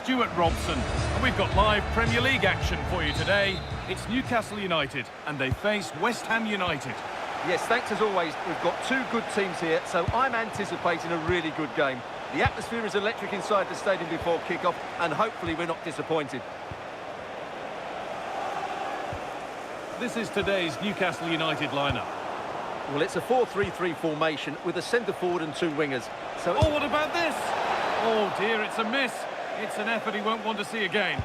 Stuart Robson, and we've got live Premier League action for you today. It's Newcastle United, and they face West Ham United. Yes, thanks as always. We've got two good teams here, so I'm anticipating a really good game. The atmosphere is electric inside the stadium before kick-off, and hopefully we're not disappointed. This is today's Newcastle United lineup. Well, it's a 4-3-3 formation with a centre-forward and two wingers. So, oh, what about this? Oh dear, it's a miss. It's an effort he won't want to see again.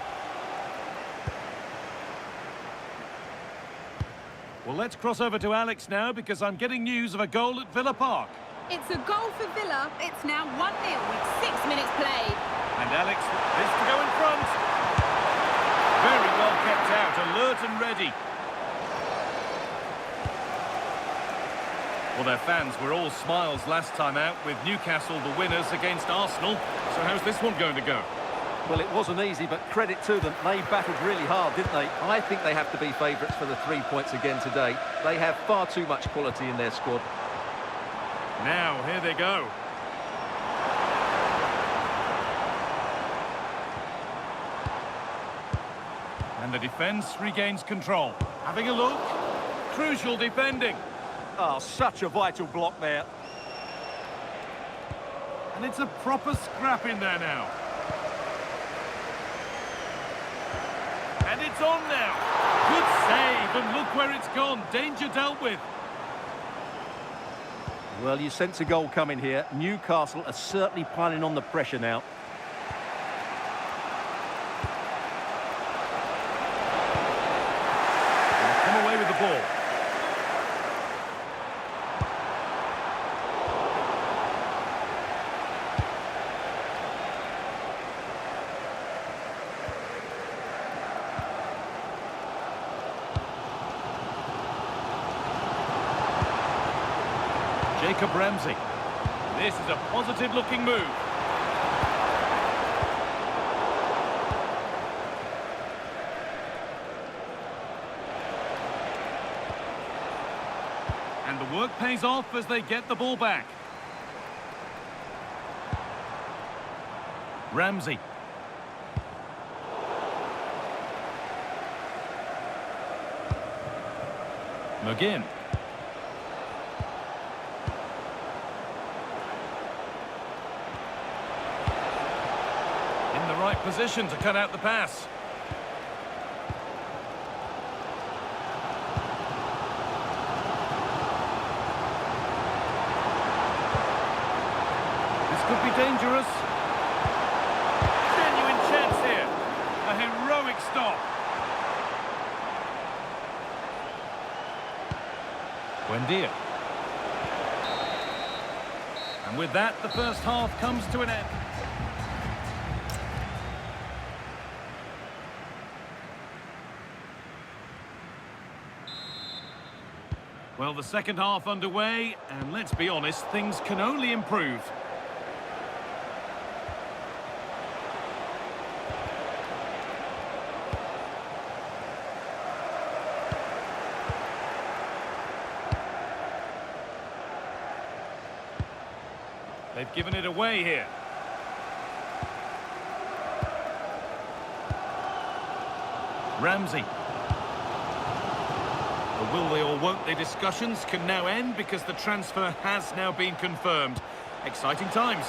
Well, let's cross over to Alex now, because I'm getting news of a goal at Villa Park. It's a goal for Villa. It's now 1-0 with 6 minutes played. And Alex is to go in front. Very well kept out, alert and ready. Well, their fans were all smiles last time out, with Newcastle the winners against Arsenal. So how's this one going to go? Well, it wasn't easy, but credit to them. They battled really hard, didn't they? I think they have to be favourites for the 3 points again today. They have far too much quality in their squad. Now, here they go. And the defence regains control. Having a look. Crucial defending. Oh, such a vital block there. And it's a proper scrap in there now. And it's on now. Good save, and look where it's gone. Danger dealt with. Well, you sense a goal coming here. Newcastle are certainly piling on the pressure now. And they come away with the ball. Jacob Ramsey. This is a positive-looking move. And the work pays off as they get the ball back. Ramsey. McGinn. Right position to cut out the pass. This could be dangerous. Genuine chance here. A heroic stop. Buendia. And with that, the first half comes to an end. Well, the second half underway, and let's be honest, things can only improve. They've given it away here. Ramsey. The will they or won't they discussions can now end, because the transfer has now been confirmed. Exciting times.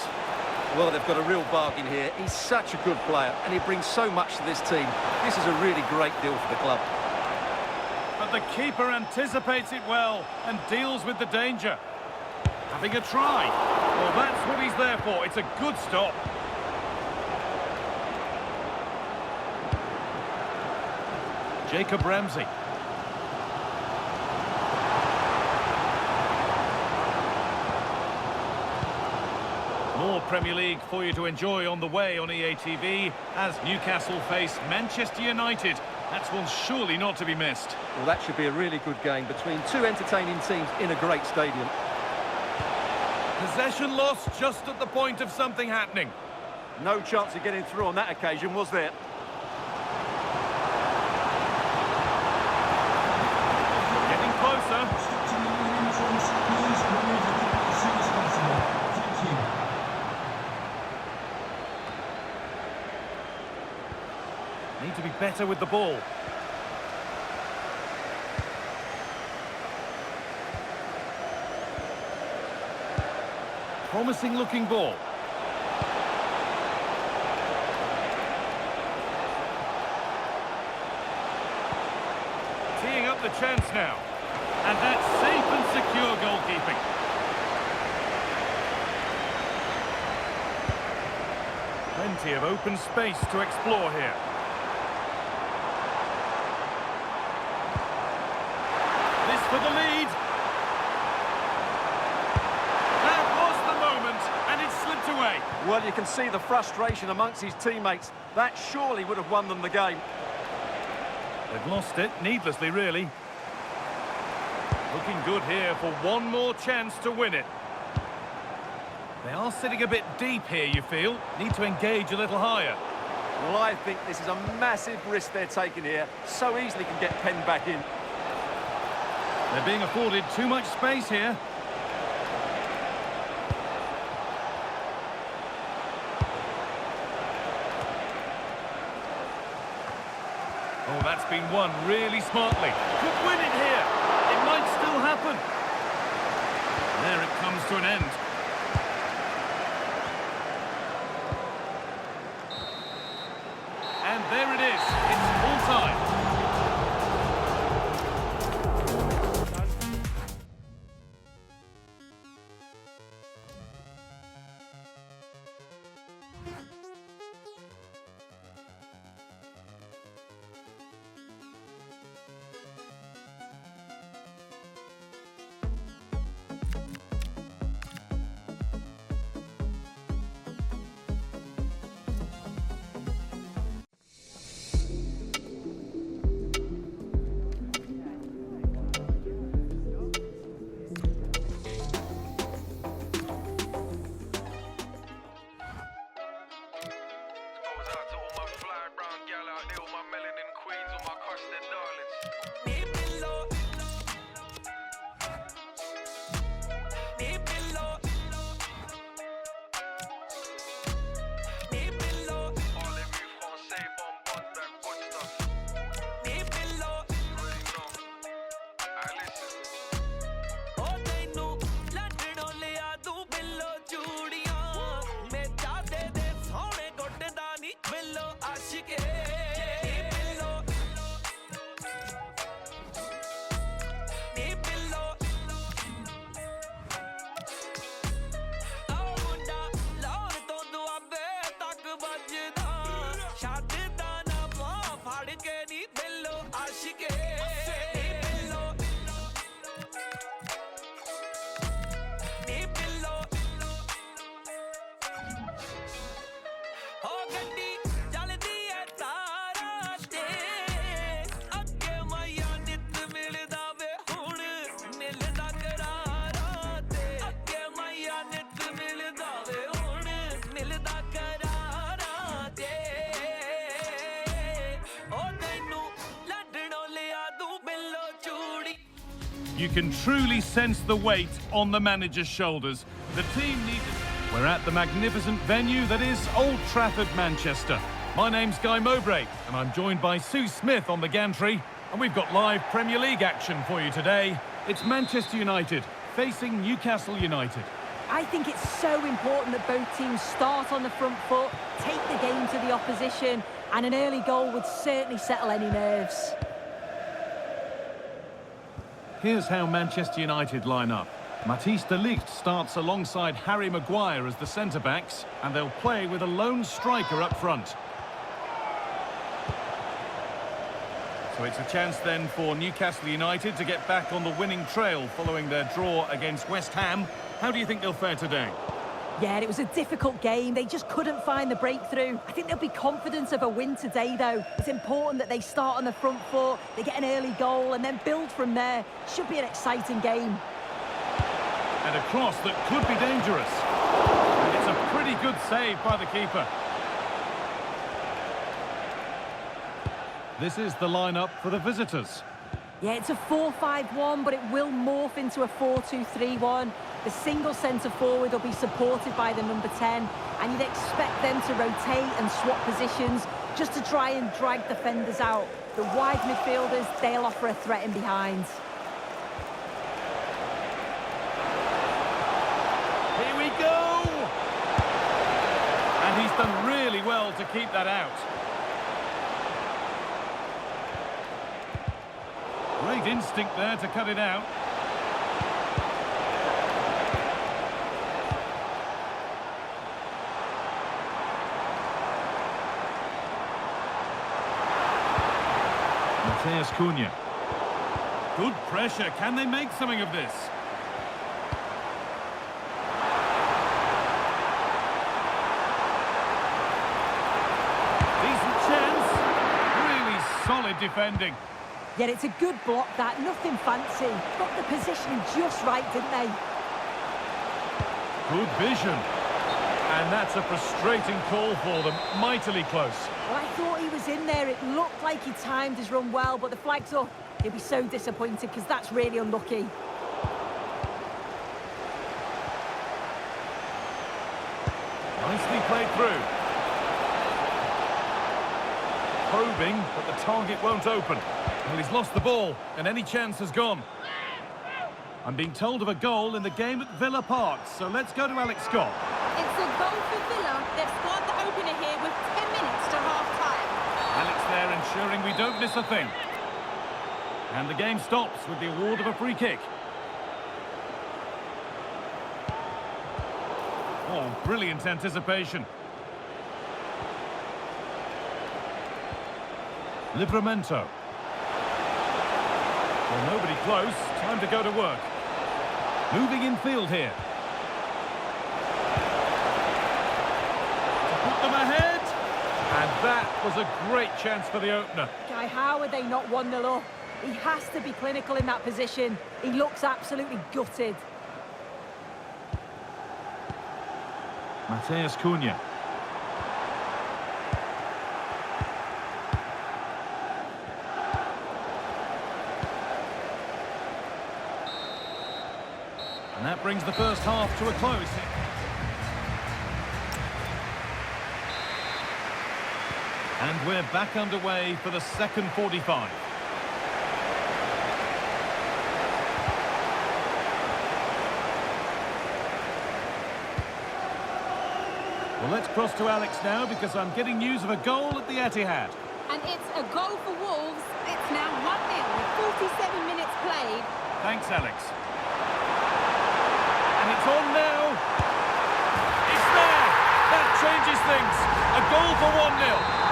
Well, they've got a real bargain here. He's such a good player, and he brings so much to this team. This is a really great deal for the club. But the keeper anticipates it well and deals with the danger. Having a try. Well, that's what he's there for. It's a good stop. Jacob Ramsey. More Premier League for you to enjoy on the way on EA TV as Newcastle face Manchester United. That's one surely not to be missed. Well, that should be a really good game between two entertaining teams in a great stadium. Possession lost just at the point of something happening. No chance of getting through on that occasion, was there? Getting closer. Need to be better with the ball. Promising looking ball. Teeing up the chance now. And that's safe and secure goalkeeping. Plenty of open space to explore here. This for the lead. That was the moment, and it slipped away. Well, you can see the frustration amongst his teammates. That surely would have won them the game. They've lost it, needlessly really. Looking good here for one more chance to win it. They are sitting a bit deep here, you feel. Need to engage a little higher. Well, I think this is a massive risk they're taking here. So easily can get penned back in. They're being afforded too much space here. Oh, that's been won really smartly. Could win it here. It might still happen. There it comes to an end. And there it is. It's full time. You can truly sense the weight on the manager's shoulders. The team needed... We're at the magnificent venue that is Old Trafford, Manchester. My name's Guy Mowbray, and I'm joined by Sue Smith on the gantry. And we've got live Premier League action for you today. It's Manchester United facing Newcastle United. I think it's so important that both teams start on the front foot, take the game to the opposition, and an early goal would certainly settle any nerves. Here's how Manchester United line up. Matthijs de Ligt starts alongside Harry Maguire as the centre-backs, and they'll play with a lone striker up front. So it's a chance then for Newcastle United to get back on the winning trail following their draw against West Ham. How do you think they'll fare today? Yeah, it was a difficult game. They just couldn't find the breakthrough. I think they'll be confident of a win today, though. It's important that they start on the front foot, they get an early goal, and then build from there. Should be an exciting game. And a cross that could be dangerous. And it's a pretty good save by the keeper. This is the lineup for the visitors. Yeah, it's a 4-5-1, but it will morph into a 4-2-3-1. The single centre-forward will be supported by the number 10, and you'd expect them to rotate and swap positions. just to try and drag defenders out. The wide midfielders, they'll offer a threat in behind. Here we go! And he's done really well to keep that out. Great instinct there to cut it out. Matheus Cunha. Good pressure. Can they make something of this? Decent chance. Really solid defending. Yet it's a good block, that. Nothing fancy. Got the positioning just right, didn't they? Good vision. And that's a frustrating call for them. Mightily close. Well, I thought he was in there. It looked like he timed his run well, but the flag's up. He'll be so disappointed because that's really unlucky. Nicely played through. Probing, but the target won't open. Well, he's lost the ball, and any chance has gone. I'm being told of a goal in the game at Villa Park, so let's go to Alex Scott. It's a goal for Villa. They've scored the opener here with 10 minutes to half-time. Alex there ensuring we don't miss a thing. And the game stops with the award of a free kick. Oh, brilliant anticipation. Livramento. Well, nobody close. Time to go to work. Moving in field here. To put them ahead. And that was a great chance for the opener. Guy, how are they not 1-0 up? He has to be clinical in that position. He looks absolutely gutted. Matheus Cunha. And that brings the first half to a close. And we're back underway for the second 45. Well, let's cross to Alex now because I'm getting news of a goal at the Etihad. And it's a goal for Wolves. It's now 1-0 with 47 minutes played. Thanks, Alex. And it's on now. It's there. That changes things. A goal for 1-0.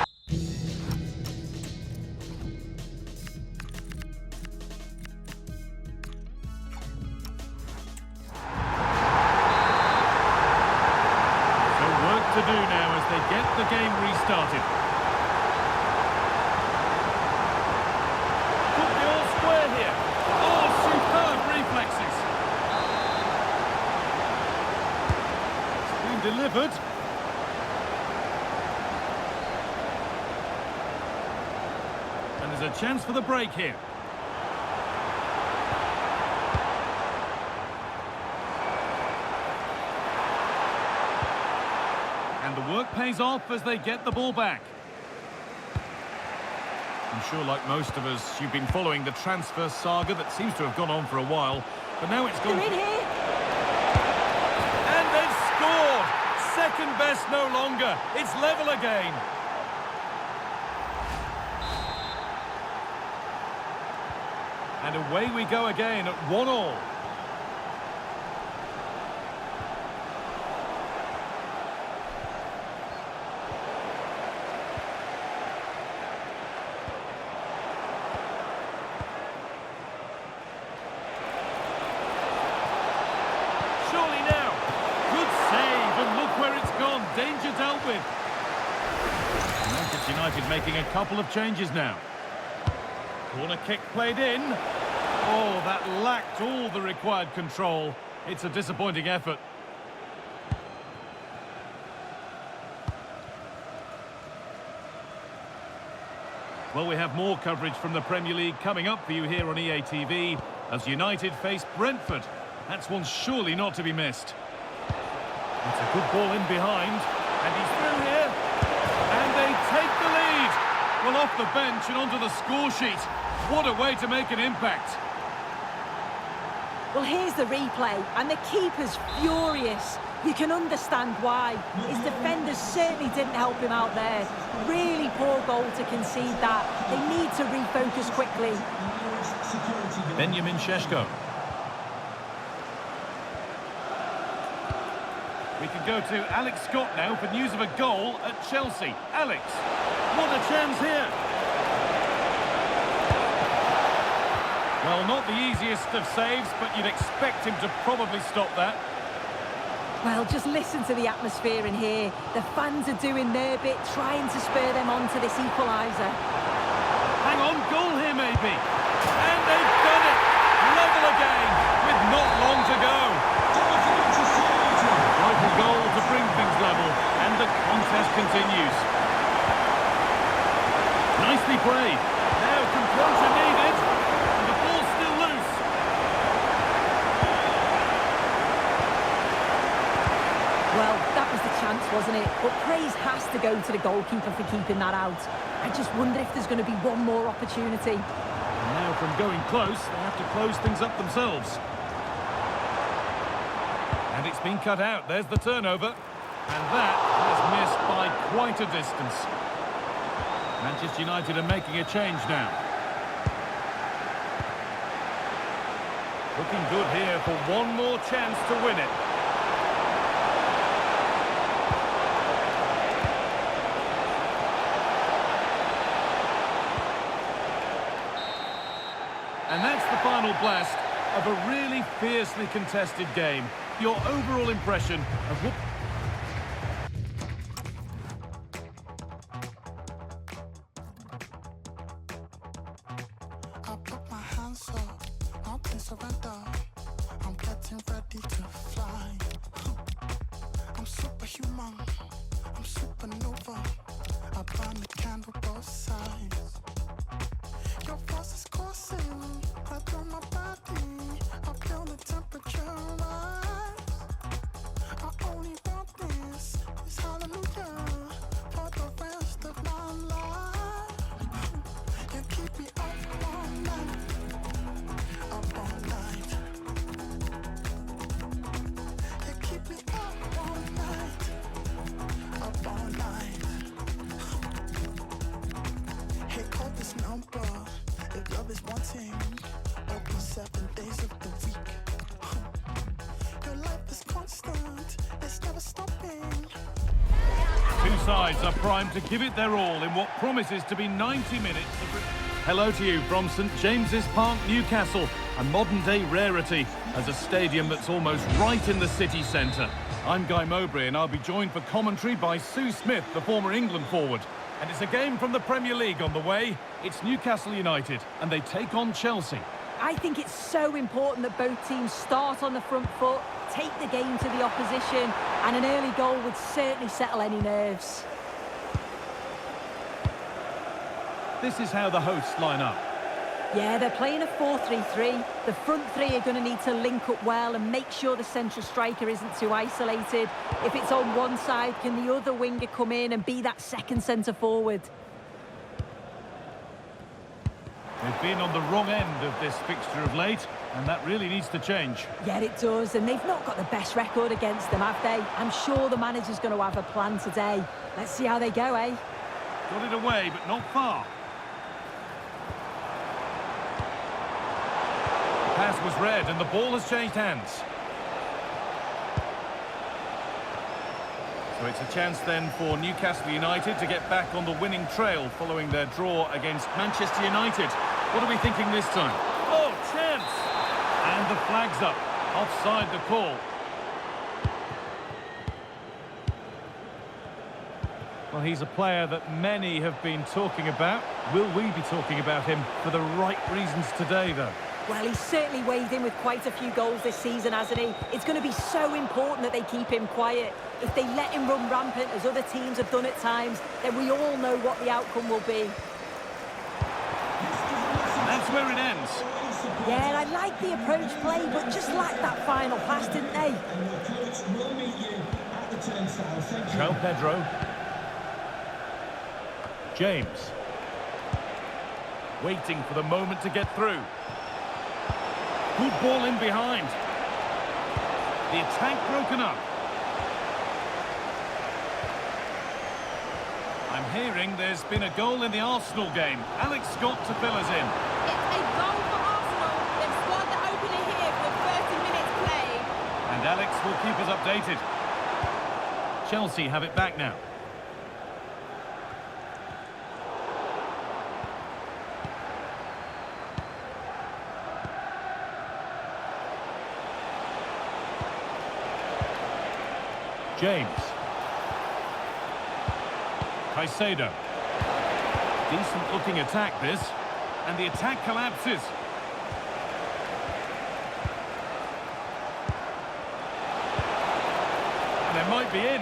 To do now as they get the game restarted. Could be all square here. Oh, superb reflexes. It's been delivered. And there's a chance for the break here. And the work pays off as they get the ball back. I'm sure, like most of us, you've been following the transfer saga that seems to have gone on for a while. But now it's gone... They're in here! And they've scored! Second best no longer. It's level again. And away we go again at 1-1. Surely now. Good save, and look where it's gone. Danger dealt with. Manchester United making a couple of changes now. Corner kick played in. Oh, that lacked all the required control. It's a disappointing effort. Well, we have more coverage from the Premier League coming up for you here on EA TV as United face Brentford. That's one surely not to be missed. It's a good ball in behind, and he's through here, and they take the lead. off the bench and onto the score sheet. What a way to make an impact. Well, here's the replay, and the keeper's furious. You can understand why. His defenders certainly didn't help him out there. Really poor goal to concede that. They need to refocus quickly. Benjamin Šeško. We can go to Alex Scott now for news of a goal at Chelsea. Alex, what a chance here. Well, not the easiest of saves, but you'd expect him to probably stop that. Well, just listen to the atmosphere in here. The fans are doing their bit, trying to spur them on to this equaliser. Hang on, goal here maybe. And they've done it. Level again, with not long to go. Vital goal to bring things level, and the contest continues. Nicely played. Now composure needed, and the ball's still loose. Well, that was the chance, wasn't it? But praise has to go to the goalkeeper for keeping that out. I just wonder if there's going to be one more opportunity. And now from going close, they have to close things up themselves. And it's been cut out. There's the turnover. And that has missed by quite a distance. Manchester United are making a change now. Looking good here for one more chance to win it. And that's the final blast of a really fiercely contested game. Your overall impression of what... I put my hands up, nothing surrender. I'm getting ready to fly. I'm superhuman, I'm supernova. I burn the candle both sides. Your force is coursing right through my body. I feel the temperature rise. I only want this hallelujah for the rest of my life. You keep me up all night, up all night. You keep me up all night, up all night. Hey, call this number if love is wanting. Open 7 days of the week. Your life is constant, it's never stopping. Two sides are primed to give it their all in what promises to be 90 minutes of... Hello to you from St James's Park, Newcastle, a modern-day rarity as a stadium that's almost right in the city centre. I'm Guy Mowbray, and I'll be joined for commentary by Sue Smith, the former England forward. And it's a game from the Premier League on the way. It's Newcastle United, and they take on Chelsea. I think it's so important that both teams start on the front foot, take the game to the opposition, and an early goal would certainly settle any nerves. This is how the hosts line up. Yeah, they're playing a 4-3-3. The front three are going to need to link up well and make sure the central striker isn't too isolated. If it's on one side, can the other winger come in and be that second centre forward? They've been on the wrong end of this fixture of late, and that really needs to change. Yeah, it does, and they've not got the best record against them, have they? I'm sure the manager's going to have a plan today. Let's see how they go, eh? Got it away, but not far. The pass was read, and the ball has changed hands. So it's a chance then for Newcastle United to get back on the winning trail following their draw against Manchester United. What are we thinking this time? Oh, chance! And the flag's up. Offside the call. Well, he's a player that many have been talking about. Will we be talking about him for the right reasons today, though? Well, he's certainly weighed in with quite a few goals this season, hasn't he? It's going to be so important that they keep him quiet. If they let him run rampant, as other teams have done at times, then we all know what the outcome will be. And that's where it ends. Yeah, I like the approach play, but just lacked that final pass, didn't they? João Pedro. James. Waiting for the moment to get through. Good ball in behind. The attack broken up. I'm hearing there's been a goal in the Arsenal game. Alex Scott to fill us in. It's a goal for Arsenal. They've scored the opener here with 30 minutes played. And Alex will keep us updated. Chelsea have it back now. James. Caicedo. Decent looking attack this. And the attack collapses. And it might be in.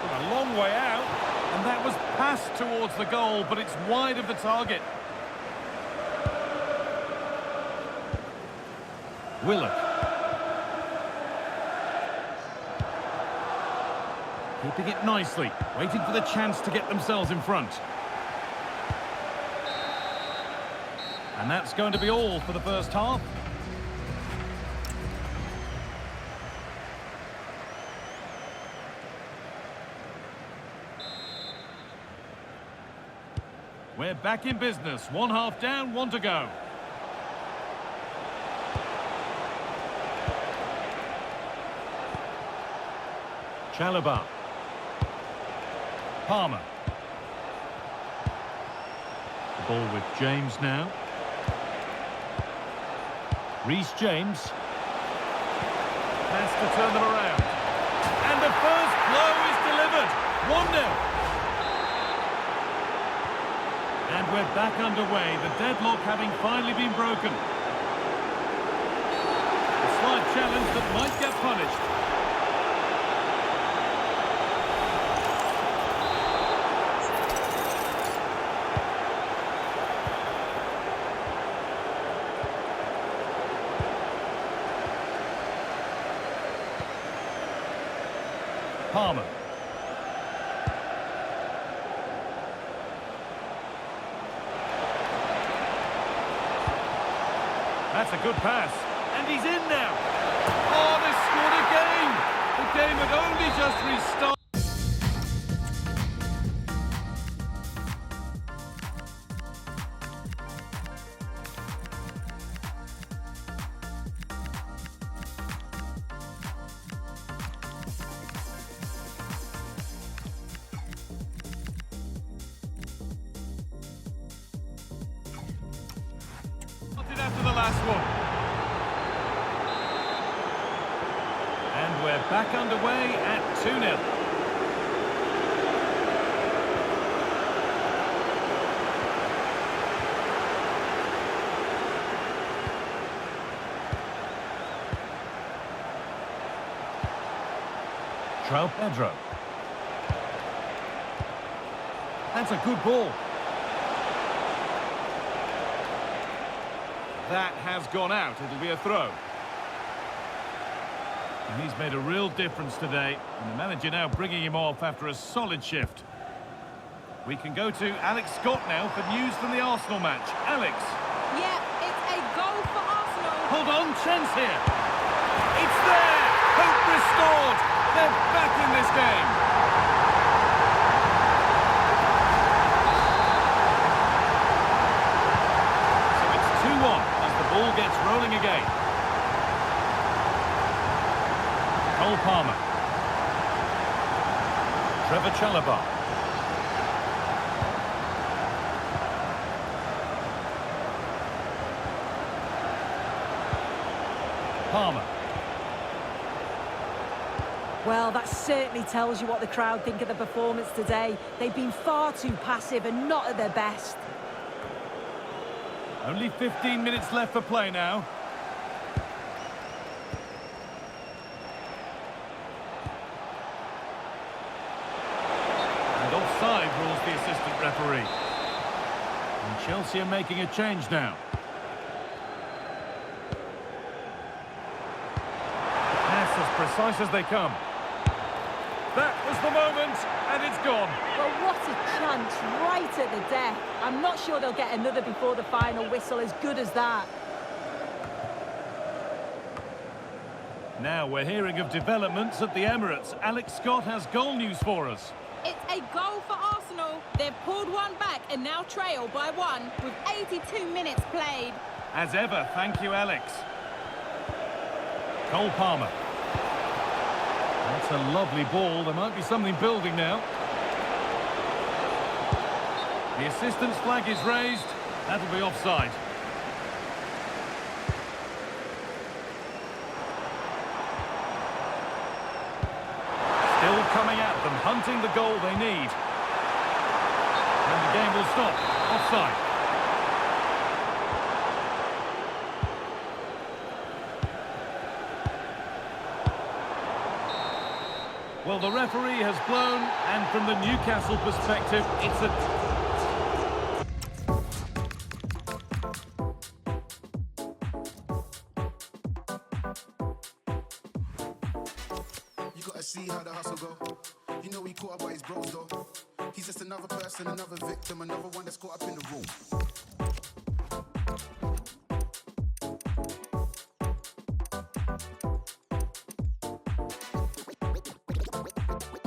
But a long way out. And that was passed towards the goal, but it's wide of the target. Willock. Keeping it nicely, waiting for the chance to get themselves in front. And that's going to be all for the first half. We're back in business. 1 half down, 1 to go. Chalobah. Palmer. The ball with James now. Reece James. Has to turn them around. And the first blow is delivered. 1-0. And we're back underway. The deadlock having finally been broken. A slight challenge that might get punished. Palmer. That's a good pass. And he's in now. Oh, they scored again. The game had only just restarted. After the last one. And we're back underway at 2-0. João Pedro. That's a good ball. That has gone out. It'll be a throw. And he's made a real difference today. And the manager now bringing him off after a solid shift. We can go to Alex Scott now for news from the Arsenal match. Alex. Yeah, it's a goal for Arsenal. Hold on, chance here. It's there. Hope restored. They're back in this game. Ball gets rolling again. Cole Palmer. Trevor Chalobah. Palmer. Well, that certainly tells you what the crowd think of the performance today. They've been far too passive and not at their best. Only 15 minutes left for play now. And offside rules the assistant referee. And Chelsea are making a change now. Pass as precise as they come. That was the moment, and it's gone. Well, what a chance. chance right at the death. I'm not sure they'll get another before the final whistle as good as that. Now we're hearing of developments at the Emirates. Alex Scott has goal news for us. It's a goal for Arsenal. They've pulled one back and now trail by one with 82 minutes played. As ever, thank you, Alex. Cole Palmer. That's a lovely ball. There might be something building now. The assistant's flag is raised. That'll be offside. Still coming at them, hunting the goal they need. And the game will stop. Offside. Well, the referee has blown, and from the Newcastle perspective, it's a... You gotta see how the hustle go. You know he caught up by his bros though. He's just another person, another victim, another one that's caught up in the room.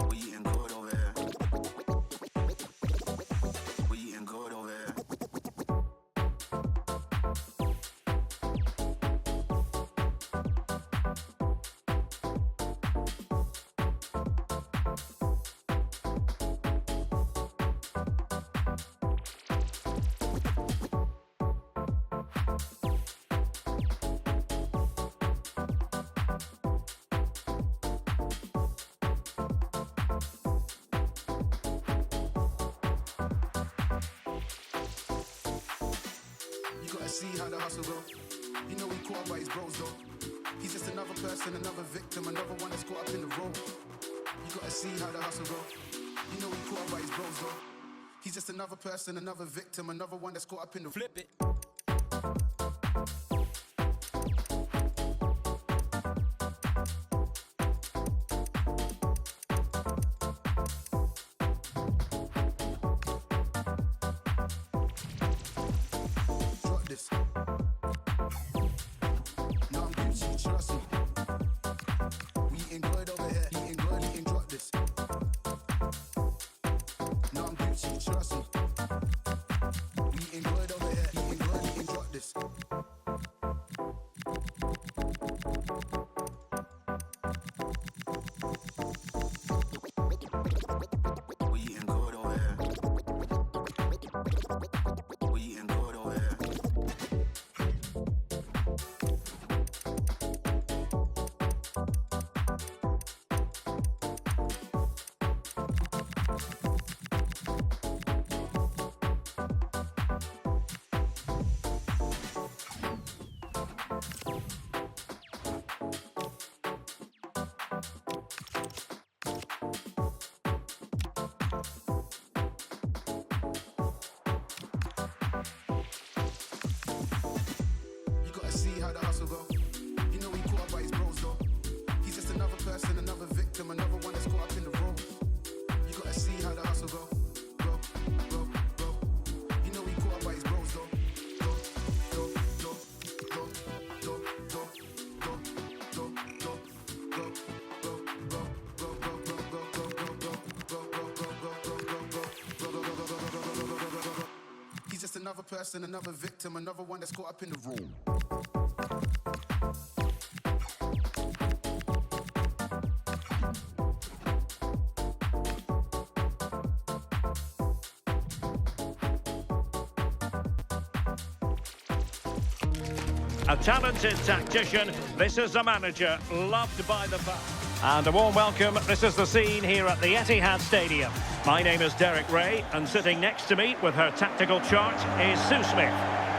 We eating good over here. We eating good over here. You gotta see how the hustle go. You know he caught up by his bros though. He's just another person, another victim, another one that's caught up in the role. You gotta see how the hustle go. You know he caught up by his bros though. He's just another person, another victim, another one that's caught up in the flip it. Drop this. No, I'm Gucci, trust me. We eating good over here. Eating good, eating drop this. No, I'm Gucci, trust me. We eating good over here. Eating good, eating drop this. We eating good over here. We eating good over here. You gotta see how the hustle go. You know he caught up by his bros though. He's just another person, another victim, another one that's caught up in the role. You gotta see how the hustle go. Go, go, go. You know he caught up by his bros though. Go, go, go, go, go, go, go, go, go, go, go. He's just another person, another victim, another one that's caught up in the room. A talented tactician, this is the manager, loved by the fans. And a warm welcome, this is the scene here at the Etihad Stadium. My name is Derek Ray, and sitting next to me with her tactical chart is Sue Smith.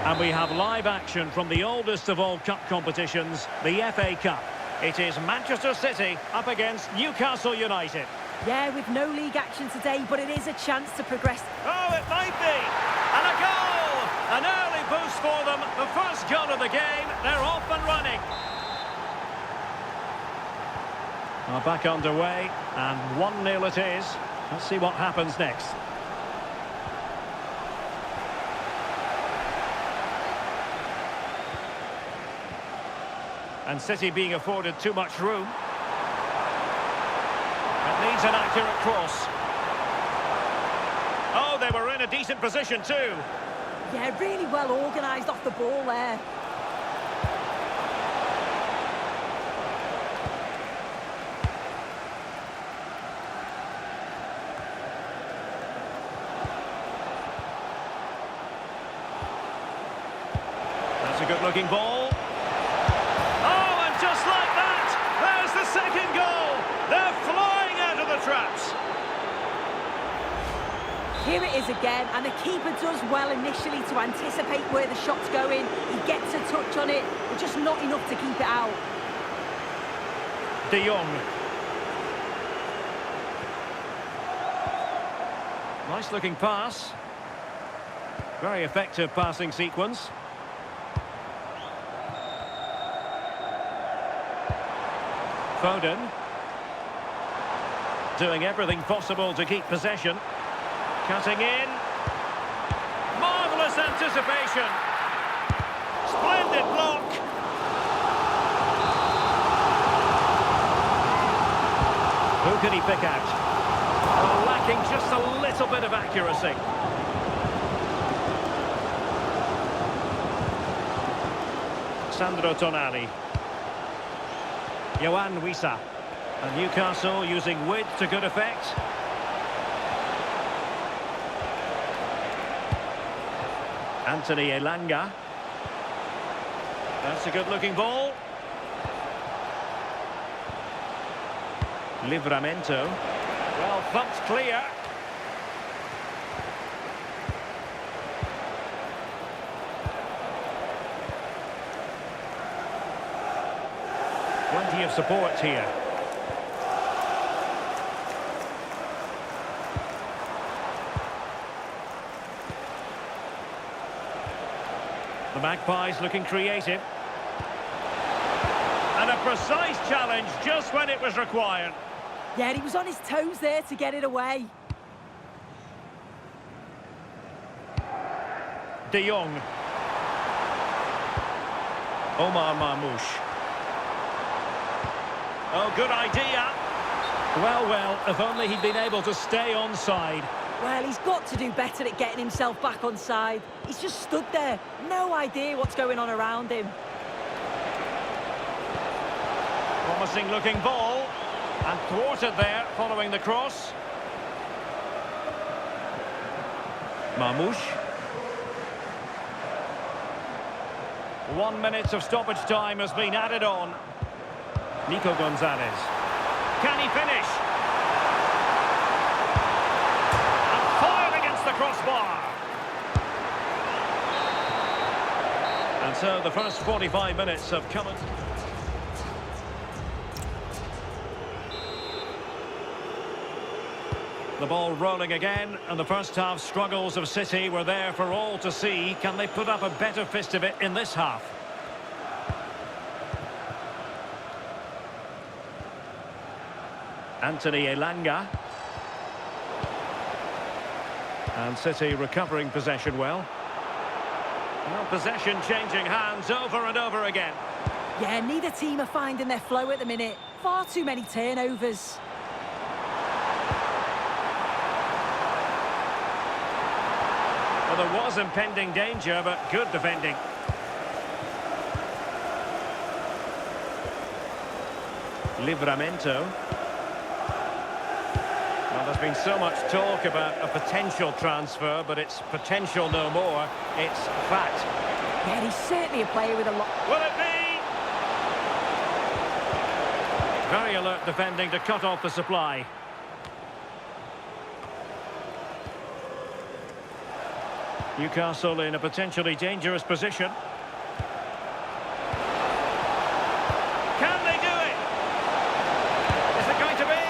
And we have live action from the oldest of all cup competitions, the FA Cup. It is Manchester City up against Newcastle United. Yeah, with no league action today, but it is a chance to progress. Oh, it might be! And a goal! An early boost for them, the first goal of the game, they're off and running. Back underway, and 1-0 it is. Let's see what happens next. And City being afforded too much room. It needs an accurate cross. Oh, they were in a decent position too. Yeah, really well organised off the ball there. That's a good-looking ball. Oh, and just like that, there's the second goal. They're flying out of the traps. Here it is again, and the keeper does well initially to anticipate where the shot's going. He gets a touch on it, but just not enough to keep it out. De Jong. Nice-looking pass. Very effective passing sequence. Foden. Doing everything possible to keep possession. Cutting in. Marvellous anticipation. Splendid block. Who can he pick out? Oh, lacking just a little bit of accuracy. Sandro Tonali. Yohan Wissa. And Newcastle using width to good effect. Anthony Elanga. That's a good-looking ball. Livramento. Well, thumped clear. Plenty of support here. The Magpies looking creative. And a precise challenge just when it was required. Yeah, and he was on his toes there to get it away. De Jong. Omar Marmoush. Oh, good idea. Well, if only he'd been able to stay onside. Well, he's got to do better at getting himself back on side. He's just stood there. No idea what's going on around him. Promising looking ball. And thwarted there following the cross. Marmoush. 1 minute of stoppage time has been added on. Nico Gonzalez. Can he finish? And fired against the crossbar. And so the first 45 minutes have come. The ball rolling again, and the first half struggles of City were there for all to see. Can they put up a better fist of it in this half? Anthony Elanga. And City recovering possession well. Well, possession changing hands over and over again. Yeah, neither team are finding their flow at the minute. Far too many turnovers. Well, there was impending danger, but good defending. Livramento. Well, there's been so much talk about a potential transfer, but it's potential no more. It's fact. Yeah, he's certainly a player with a lot. Will it be? Very alert defending to cut off the supply. Newcastle in a potentially dangerous position. Can they do it? Is it going to be?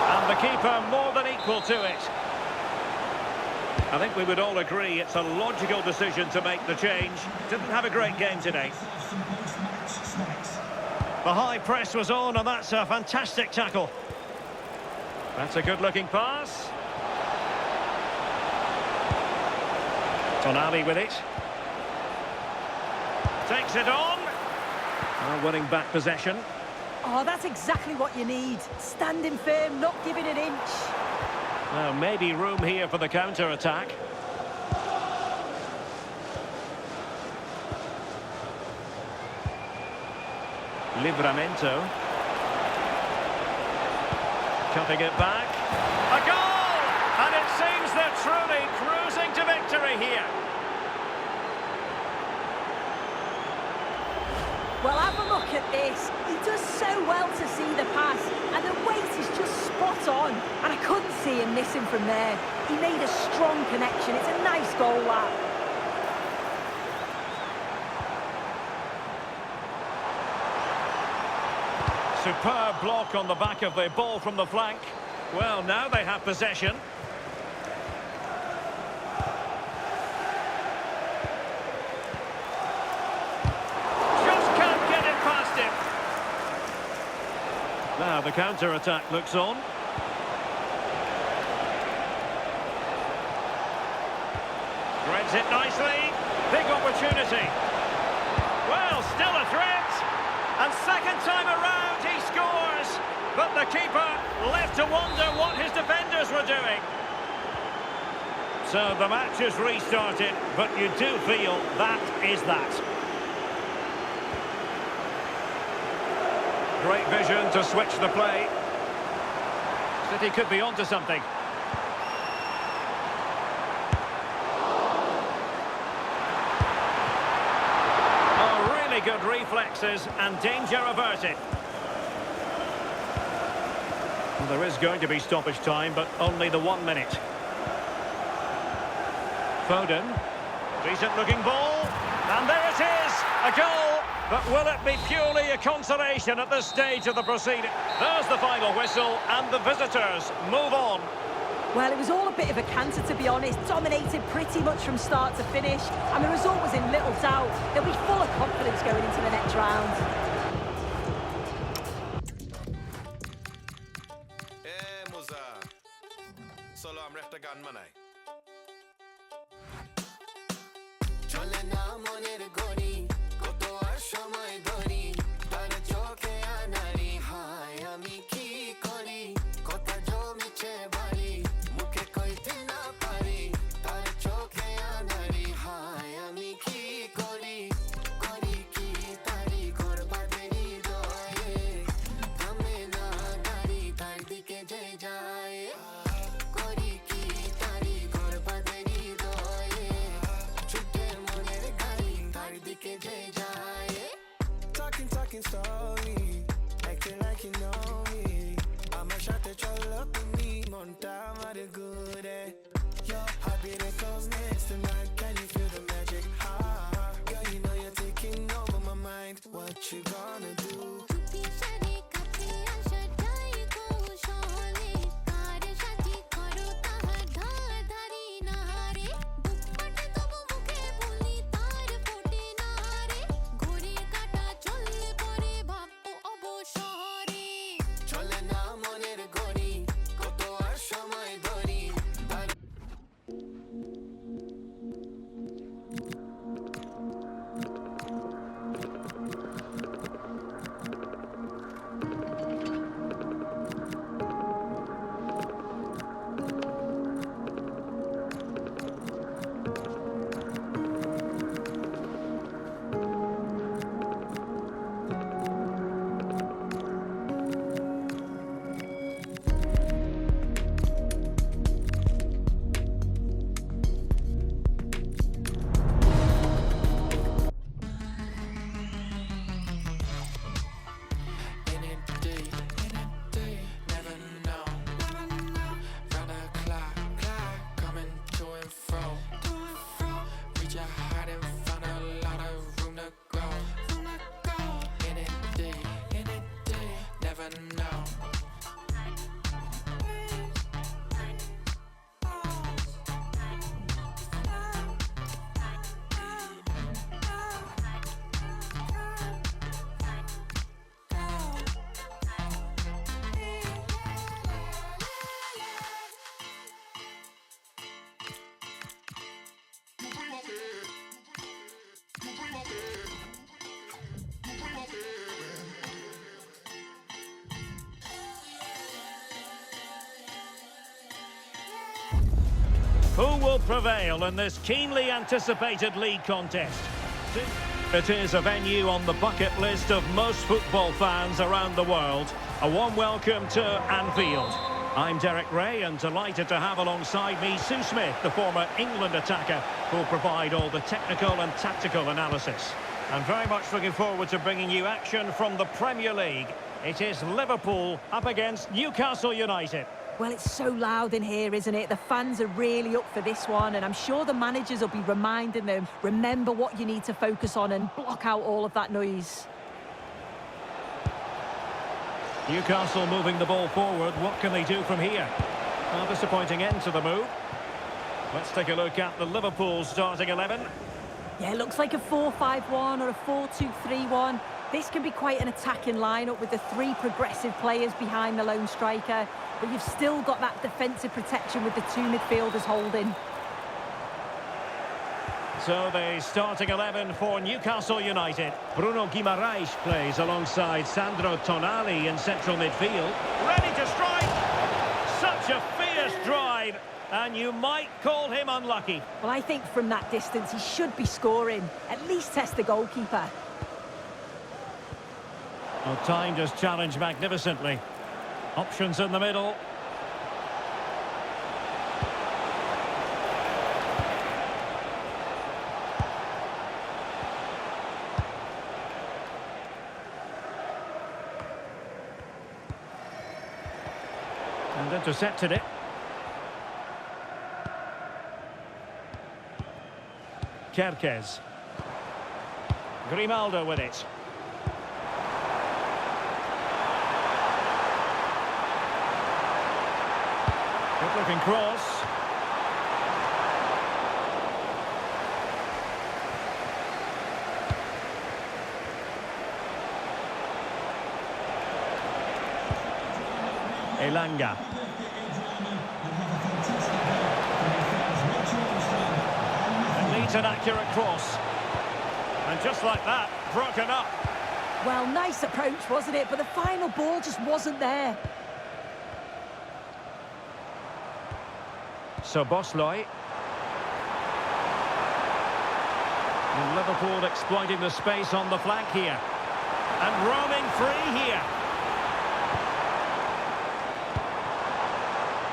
And the keeper more than equal to it. I think we would all agree it's a logical decision to make the change. Didn't have a great game today. The high press was on, and that's a fantastic tackle. That's a good-looking pass. Tonali with it. Takes it on. Winning back possession. Oh, that's exactly what you need. Standing firm, not giving an inch. Well, maybe room here for the counter-attack. Livramento. Cutting it back. A goal! And it seems they're truly cruising to victory here. Well, have a look at this. He does so well to see the pass, and the weight is just spot on. And I couldn't see him missing from there. He made a strong connection. It's a nice goal, that. Superb block on the back of the ball from the flank. Well, now they have possession. Now the counter-attack looks on. Threads it nicely. Big opportunity. Well, still a threat. And second time around he scores. But the keeper left to wonder what his defenders were doing. So the match is restarted, but you do feel that is that. Great vision to switch the play. City could be onto something. Oh, really good reflexes and danger averted. Well, there is going to be stoppage time, but only the 1 minute. Foden. Decent looking ball. And there it is, a goal. But will it be purely a consolation at this stage of the proceeding? There's the final whistle, and the visitors move on. Well, it was all a bit of a canter, to be honest. Dominated pretty much from start to finish, and the result was in little doubt. They'll be full of confidence going into the next round. Slowly, acting like you know me. I'm a shot that you look at me. Monta good, eh? Your heartbeat is close next to mine. Can you feel the magic? Ah, girl, you know you're taking over my mind. What you gonna do? Who will prevail in this keenly anticipated league contest? It is a venue on the bucket list of most football fans around the world. A warm welcome to Anfield. I'm Derek Ray and delighted to have alongside me Sue Smith, the former England attacker, who will provide all the technical and tactical analysis. I'm very much looking forward to bringing you action from the Premier League. It is Liverpool up against Newcastle United. Well, it's so loud in here, isn't it? The fans are really up for this one, and I'm sure the managers will be reminding them, remember what you need to focus on and block out all of that noise. Newcastle moving the ball forward. What can they do from here? A disappointing end to the move. Let's take a look at the Liverpool starting 11. Yeah, it looks like a 4-5-1 or a 4-2-3-1. This can be quite an attacking lineup with the three progressive players behind the lone striker, but you've still got that defensive protection with the two midfielders holding. So the starting 11 for Newcastle United. Bruno Guimaraes plays alongside Sandro Tonali in central midfield. Ready to strike! Such a fierce drive, and you might call him unlucky. Well, I think from that distance he should be scoring. At least test the goalkeeper. Well, timed his challenge magnificently. Options in the middle. And intercepted it. Kerkez. Grimaldo with it. Good looking cross. Elanga. It needs an accurate cross. And just like that, broken up. Well, nice approach, wasn't it? But the final ball just wasn't there. Szoboszlai. And Liverpool exploiting the space on the flank here. And roaming free here.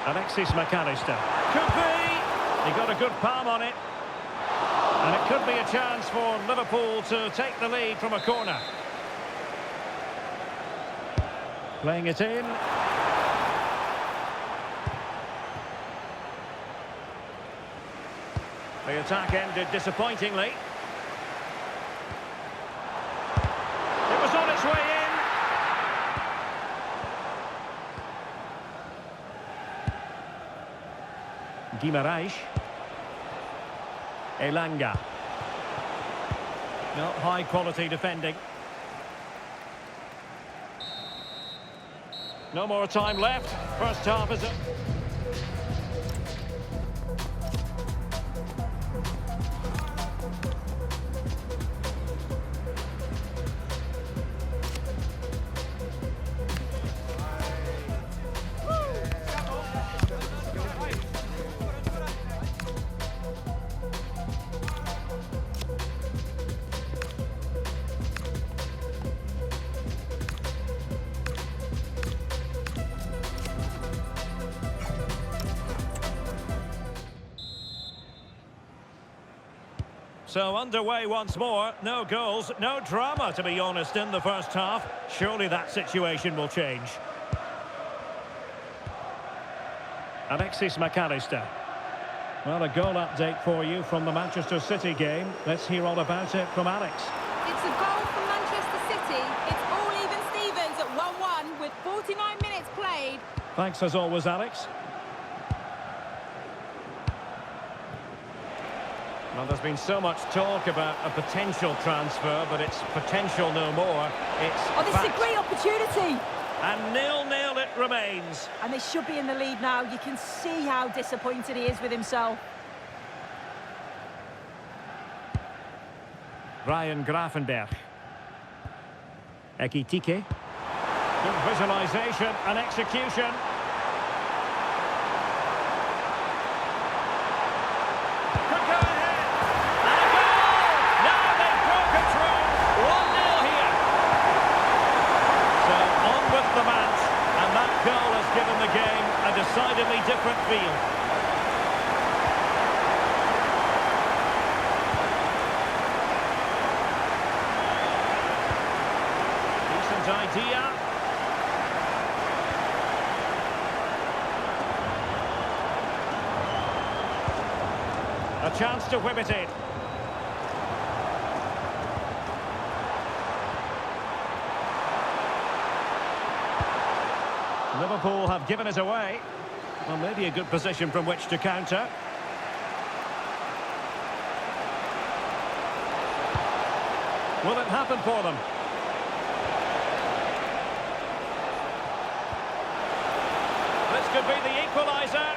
Alexis McAllister. Could be! He got a good palm on it. And it could be a chance for Liverpool to take the lead from a corner. Playing it in. The attack ended disappointingly. It was on its way in. Guimaraes. Elanga. No, high quality defending. No more time left. First half is up. So underway once more. No goals, no drama, to be honest, in the first half. Surely that situation will change. Alexis McAllister. Well, a goal update for you from the Manchester City game. Let's hear all about it from Alex. It's a goal for Manchester City. It's all even Stevens at 1-1 with 49 minutes played. Thanks as always, Alex. Well, there's been so much talk about a potential transfer, but it's potential no more. It's this fact. is a great opportunity. And 0-0 it remains. And they should be in the lead now. You can see how disappointed he is with himself. Ryan Gravenberch. Ekitike. Good visualisation and execution. A chance to whip it in. Liverpool have given it away. Well, maybe a good position from which to counter. Will it happen for them? This could be the equaliser.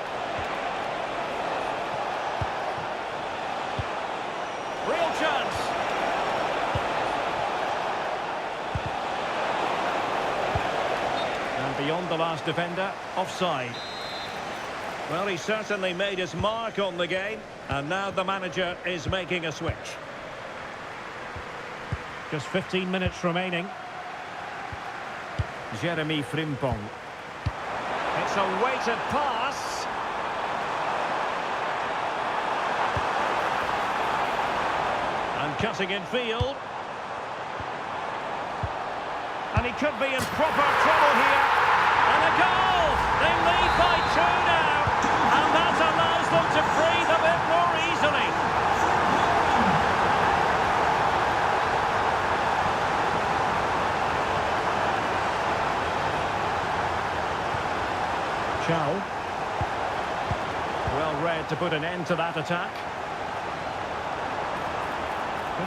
Real chance. And beyond the last defender, offside. Well, he certainly made his mark on the game, and now the manager is making a switch. Just 15 minutes remaining. Jeremy Frimpong. It's a weighted pass. And cutting in field. And he could be in proper trouble here. And a goal! They lead by 2 now. And that allows them to breathe a bit more easily. Chow. Well read to put an end to that attack.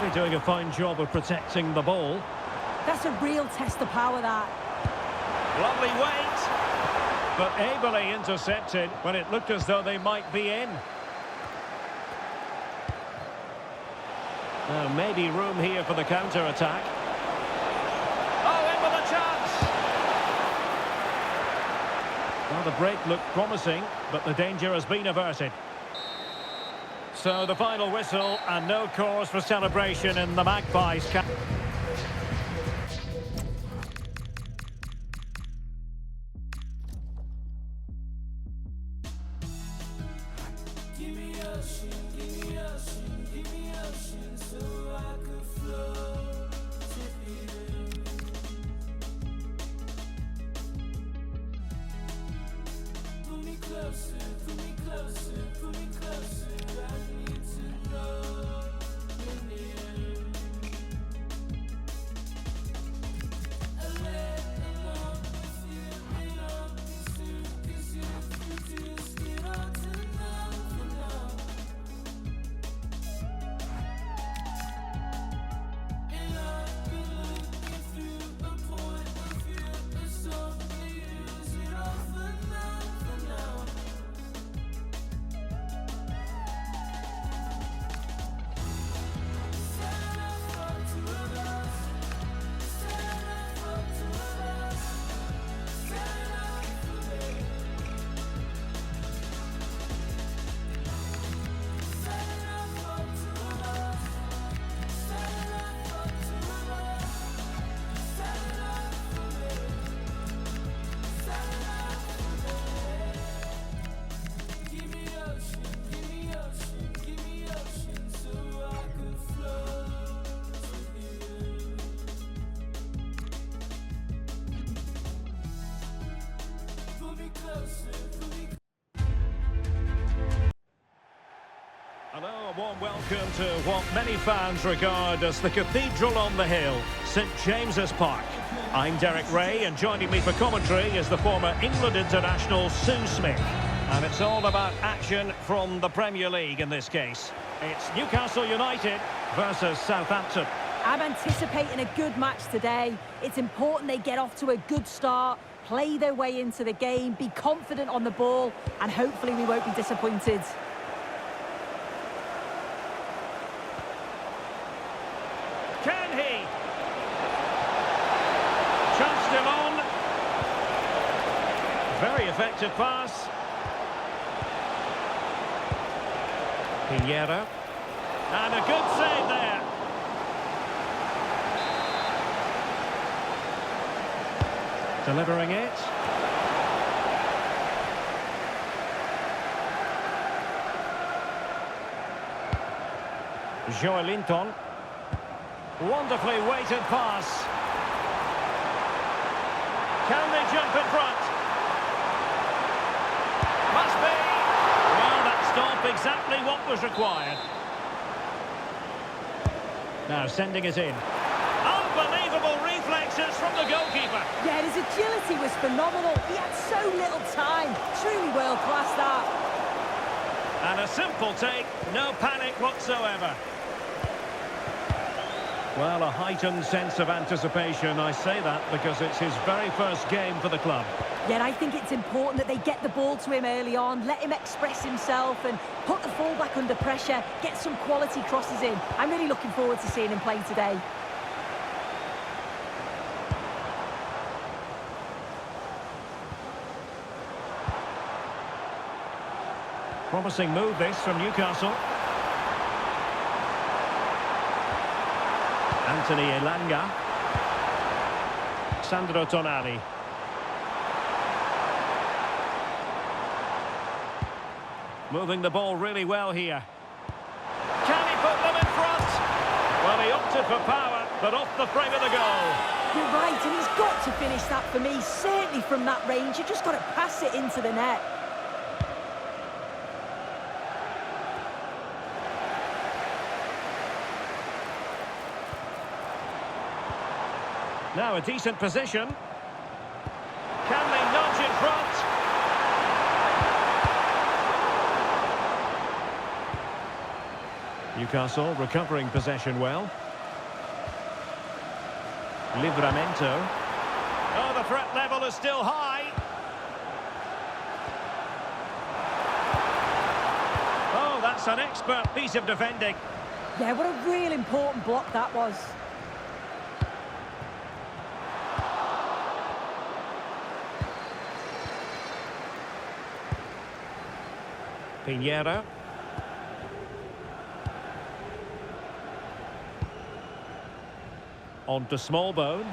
Really doing a fine job of protecting the ball. That's a real test of power, that. Lovely weight, but ably intercepted when it looked as though they might be in. Maybe room here for the counter-attack. Oh, in with a chance! Well, the break looked promising, but the danger has been averted. So the final whistle, and no cause for celebration in the Magpies camp. Hello, a warm welcome to what many fans regard as the cathedral on the hill, St James's Park. I'm Derek Ray, and joining me for commentary is the former England international Sue Smith. And it's all about action from the Premier League in this case. It's Newcastle United versus Southampton. I'm anticipating a good match today. It's important they get off to a good start, play their way into the game, be confident on the ball, and hopefully we won't be disappointed. Can he? Chance still on. Very effective pass. Pinheiro. And a good save there. Delivering it. Joelinton. Wonderfully weighted pass. Can they jump in front? Must be. Well, that stopping exactly what was required. Now sending it in. Unbelievable reflexes from the goalkeeper. Yeah, his agility was phenomenal. He had so little time. Truly world-class, that. And a simple take, no panic whatsoever. Well, a heightened sense of anticipation. I say that because it's his very first game for the club. Yeah, I think it's important that they get the ball to him early on, let him express himself and put the full-back under pressure, get some quality crosses in. I'm really looking forward to seeing him play today. Promising move this from Newcastle. Anthony Elanga. Sandro Tonali. Moving the ball really well here. Can he put them in front? Well, he opted for power, but off the frame of the goal. You're right, and he's got to finish that for me. Certainly from that range, you just got to pass it into the net. Now a decent position. Can they nudge in front? Newcastle recovering possession well. Livramento. Oh, the threat level is still high. Oh, that's an expert piece of defending. Yeah, what a real important block that was. Pinheiro. On to Smallbone.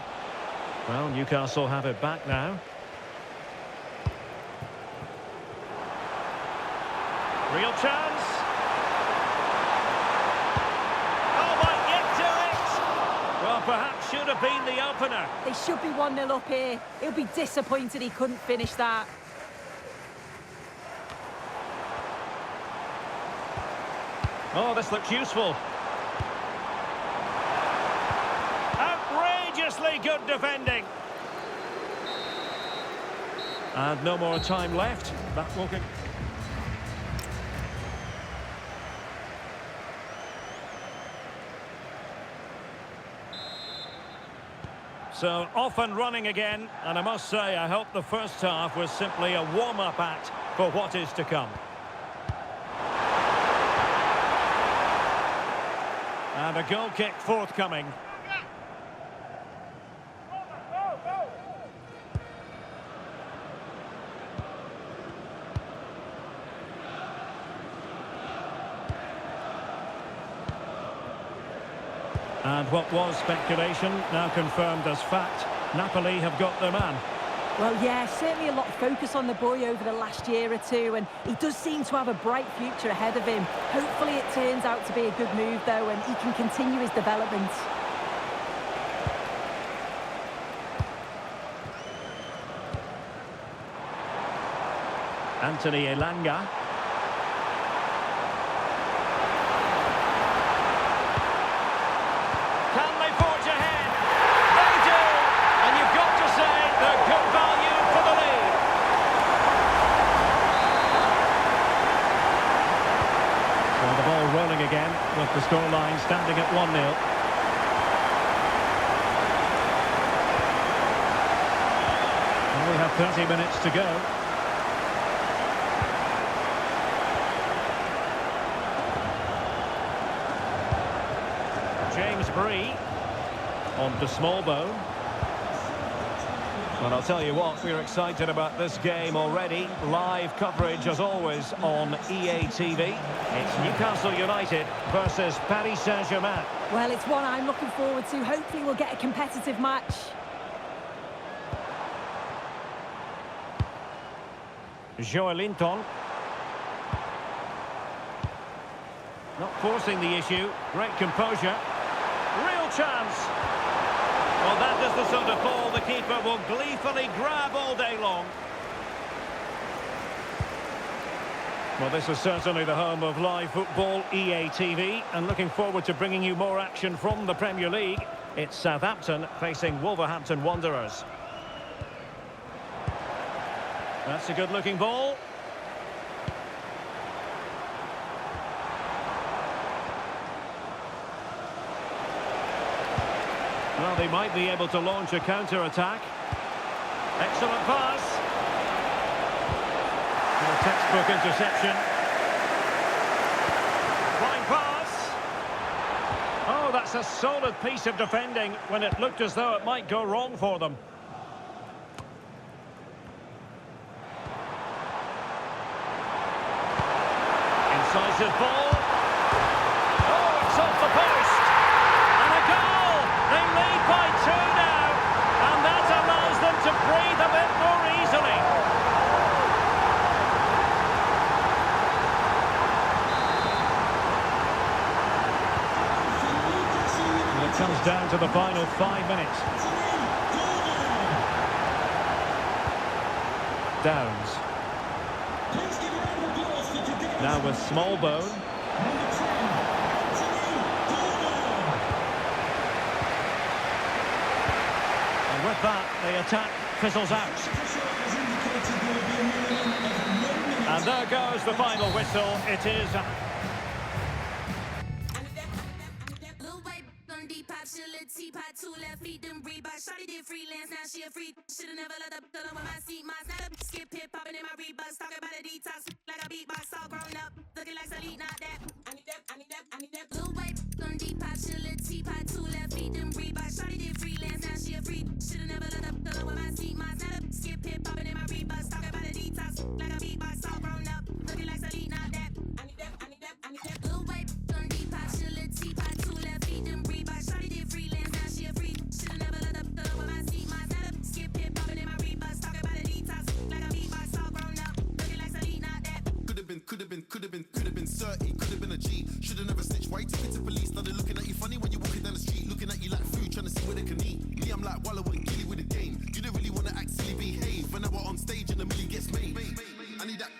Well, Newcastle have it back now. Real chance. Oh, might get to it. Well, perhaps should have been the opener. They should be 1-0 up here. He'll be disappointed he couldn't finish that. Oh, this looks useful. Outrageously good defending. And no more time left. That will get... So off and running again, and I must say I hope the first half was simply a warm-up act for what is to come. And a goal kick forthcoming. And what was speculation, now confirmed as fact. Napoli have got their man. Well, yeah, certainly a lot of focus on the boy over the last year or two, and he does seem to have a bright future ahead of him. Hopefully it turns out to be a good move, though, and he can continue his development. Anthony Elanga. Can they forge ahead? They do! And you've got to say they're good value for the lead. Well, the ball rolling again with the scoreline standing at 1-0. And we have 30 minutes to go. James Bree on to Smallbone. Well, I'll tell you what, we're excited about this game already. Live coverage, as always, on EA TV. It's Newcastle United versus Paris Saint-Germain. Well, it's one I'm looking forward to. Hopefully we'll get a competitive match. Joelinton. Not forcing the issue. Great composure. Real chance. Well, that is the sort of ball the keeper will gleefully grab all day long. Well, this is certainly the home of live football, EA TV, and looking forward to bringing you more action from the Premier League. It's Southampton facing Wolverhampton Wanderers. That's a good-looking ball. Well, they might be able to launch a counter-attack. Excellent pass. A textbook interception. Flying pass. Oh, that's a solid piece of defending when it looked as though it might go wrong for them. Incisive ball. Oh, it's off the post. And a goal. They lead by 2 now. And that allows them to breathe a bit more easily. It comes down to the final 5 minutes. Downs. Now with Smallbone. And with that, the attack fizzles out. And there goes the final whistle. It is... Teapot, 2 left feet, them Reebok. Shawty did freelance, now she a free. Shoulda never let up, fill with my seat, my snap. Skip hip popping in my Reeboks, talking about a detox like a beatbox, all grown up, looking like Salute, not that. I need that, I need that, I need that. Blue white on Depop, shoulda teapot, 2 left feet, them Reebok. Shawty did freelance, now she a free. Shoulda never let up, fill with my seat, my snap. Skip hip popping in my Reeboks, talking about a detox like a beatbox, all grown up, looking like Salute, not that. I need that, I need that, I need that. Blue white on Depop, shoulda teapot, 2 left feet, them Reebok. Shawty did freelance. Could have been 30, could have been a G. Should've never snitched. Why you take it to police? Now they're looking at you funny when you're walking down the street, looking at you like food, trying to see where they can eat. Me, I'm like Walla with Gilly with the game. You don't really want to act silly, behave. When I were on stage and the million gets made. I need that.